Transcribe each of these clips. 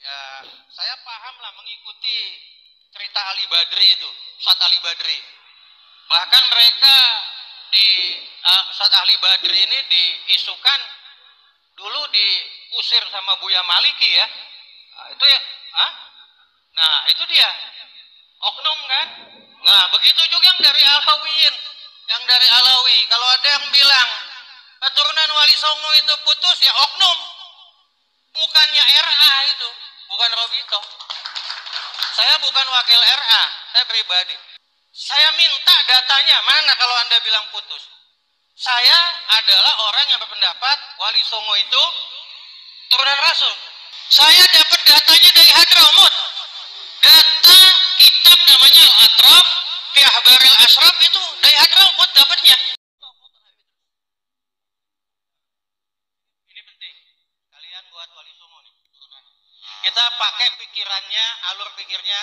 Ya, saya paham lah mengikuti cerita Ali Badri itu, Ustadz Ali Badri. Bahkan mereka di Ustadz Ali Badri ini diisukan dulu diusir sama Buya Maliki ya. Nah, itu ya, nah itu dia oknum kan. Nah begitu juga yang dari Alawiyin, yang dari Alawi. Kalau ada yang bilang keturunan Wali Songo itu putus ya oknum, bukannya RA itu, bukan Robito. Saya bukan wakil RA, saya pribadi. Saya minta datanya, mana kalau Anda bilang putus. Saya adalah orang yang berpendapat Wali Songo itu turunan Rasul. Saya dapat datanya dari Hadramut. Data kitab namanya Al-Atraf fi Ahbaril Ashraf itu dari Hadramut dapatnya. Ini penting. Kalian buat Wali Songo nih turunan. Kita pakai pikirannya, alur pikirnya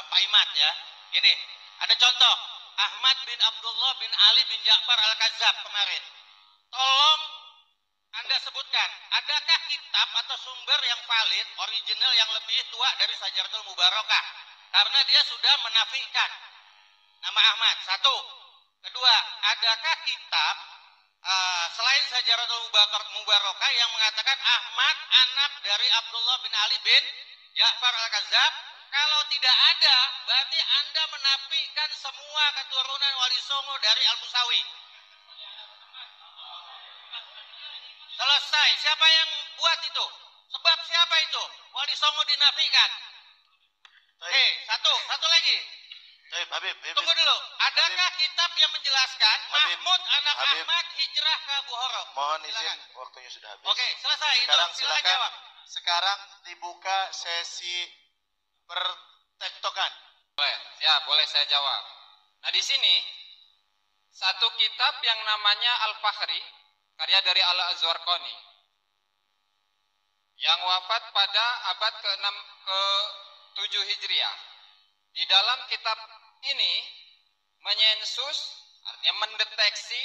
Pak Imad ya. Ini ada contoh Ahmad bin Abdullah bin Ali bin Ja'far Al-Kazzab kemarin. Tolong Anda sebutkan, adakah kitab atau sumber yang valid, original yang lebih tua dari Sajaratul Mubarakah? Karena dia sudah menafikan nama Ahmad. Satu. Kedua, adakah kitab selain Sajaratul Mubarakah yang mengatakan Ahmad anak dari Abdullah bin Ali bin Ja'far Al-Kazzab? Kalau tidak ada, berarti Anda menafikan semua keturunan Wali Songo dari Al-Musawi. Selesai. Siapa yang buat itu? Sebab siapa itu? Wali Songo dinafikan. Satu lagi. Habib. Tunggu dulu. Adakah kitab yang menjelaskan Mahmud anak Ahmad hijrah ke Bukhara? Mohon izin, waktunya sudah habis. Oke, selesai. Sekarang itu, silakan jawab. Sekarang dibuka sesi pertektokan. Boleh saya jawab. Nah, di sini satu kitab yang namanya Al-Fakhri, karya dari Al-Azwarqani, yang wafat pada abad ke-7 Hijriah. Di dalam kitab ini menyensus, artinya mendeteksi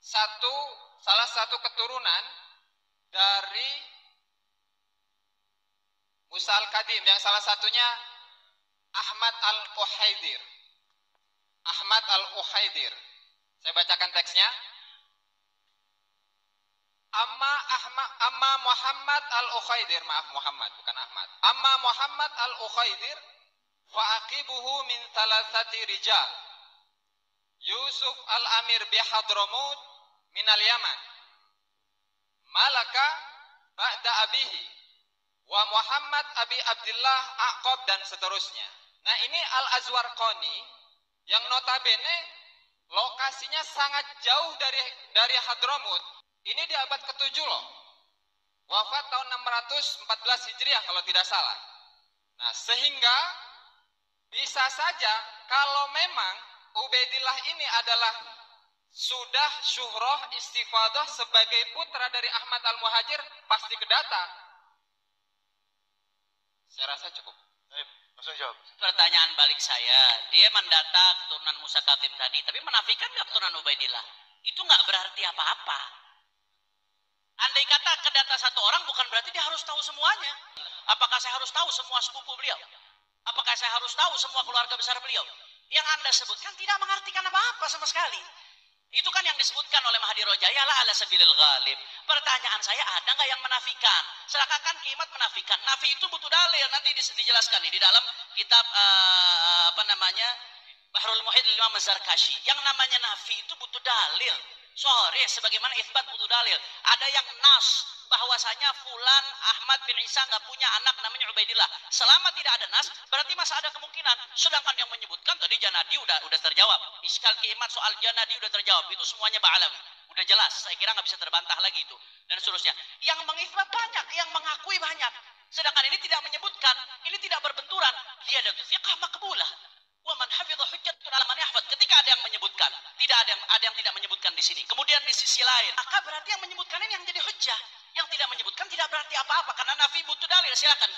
salah satu keturunan dari Musa Al-Kadim, yang salah satunya Ahmad Al-Ukhaidir. Ahmad Al-Ukhaidir. Saya bacakan teksnya. Amma Muhammad Al-Ukhaidir, maaf Muhammad, bukan Ahmad. Amma Muhammad Al-Ukhaidir fa'aqibuhu min thalathati rijal. Yusuf Al-Amir bihadramut min al-Yaman. Malaka ba'da abihi. Wa Muhammad Abi Abdullah Aqab, dan seterusnya. Nah, ini Al-Azwarqani yang notabene lokasinya sangat jauh dari Hadramut. Ini di abad ke-7 loh. Wafat tahun 614 Hijriah kalau tidak salah. Nah, sehingga bisa saja kalau memang Ubaidillah ini adalah sudah syuhroh istifadah sebagai putra dari Ahmad Al-Muhajir, pasti kedata. Saya rasa cukup. Langsung jawab. Pertanyaan balik saya, dia mendata keturunan Musa Kadim tadi, tapi menafikan nggak keturunan Ubaidillah? Itu nggak berarti apa-apa. Andai kata kedata satu orang, bukan berarti dia harus tahu semuanya. Apakah saya harus tahu semua sepupu beliau? Apakah saya harus tahu semua keluarga besar beliau? Yang Anda sebutkan tidak mengartikan apa-apa sama sekali. Itu kan yang disebutkan oleh Mahdi Rojaya lah ala sabilil ghalib. Pertanyaan saya, ada nggak yang menafikan? Seakan-akan Kimat menafikan. Nafi itu butuh dalil, nanti dijelaskan nih di dalam kitab Bahrul Muhit Imam Az-Zarkashi. Yang namanya nafi itu butuh dalil. Sorry, sebagaimana isbat butuh dalil. Ada yang nas bahwasanya fulan Ahmad bin Isa nggak punya anak namanya Ubaidillah. Selama tidak ada nas, berarti masih ada kemungkinan. Sedangkan yang menyebutkan tadi Janadi udah terjawab. Iskal Kimat soal Janadi udah terjawab. Itu semuanya ba'alawi. Udah jelas. Saya kira nggak bisa terbantah lagi itu dan seterusnya. Yang mengisbat banyak, yang mengakui banyak. Sedangkan ini tidak menyebutkan, ini tidak berbenturan. Dia ada fiqh makbulah. Wa man hafidha hujjatun ala man yahfad. Ketika ada yang menyebutkan, tidak ada yang tidak menyebutkan di sini. Kemudian di sisi lain, maka berarti yang menyebutkan ini yang jadi hujjah. Yang tidak menyebutkan tidak berarti apa-apa karena nafi butuh dalil. Silakan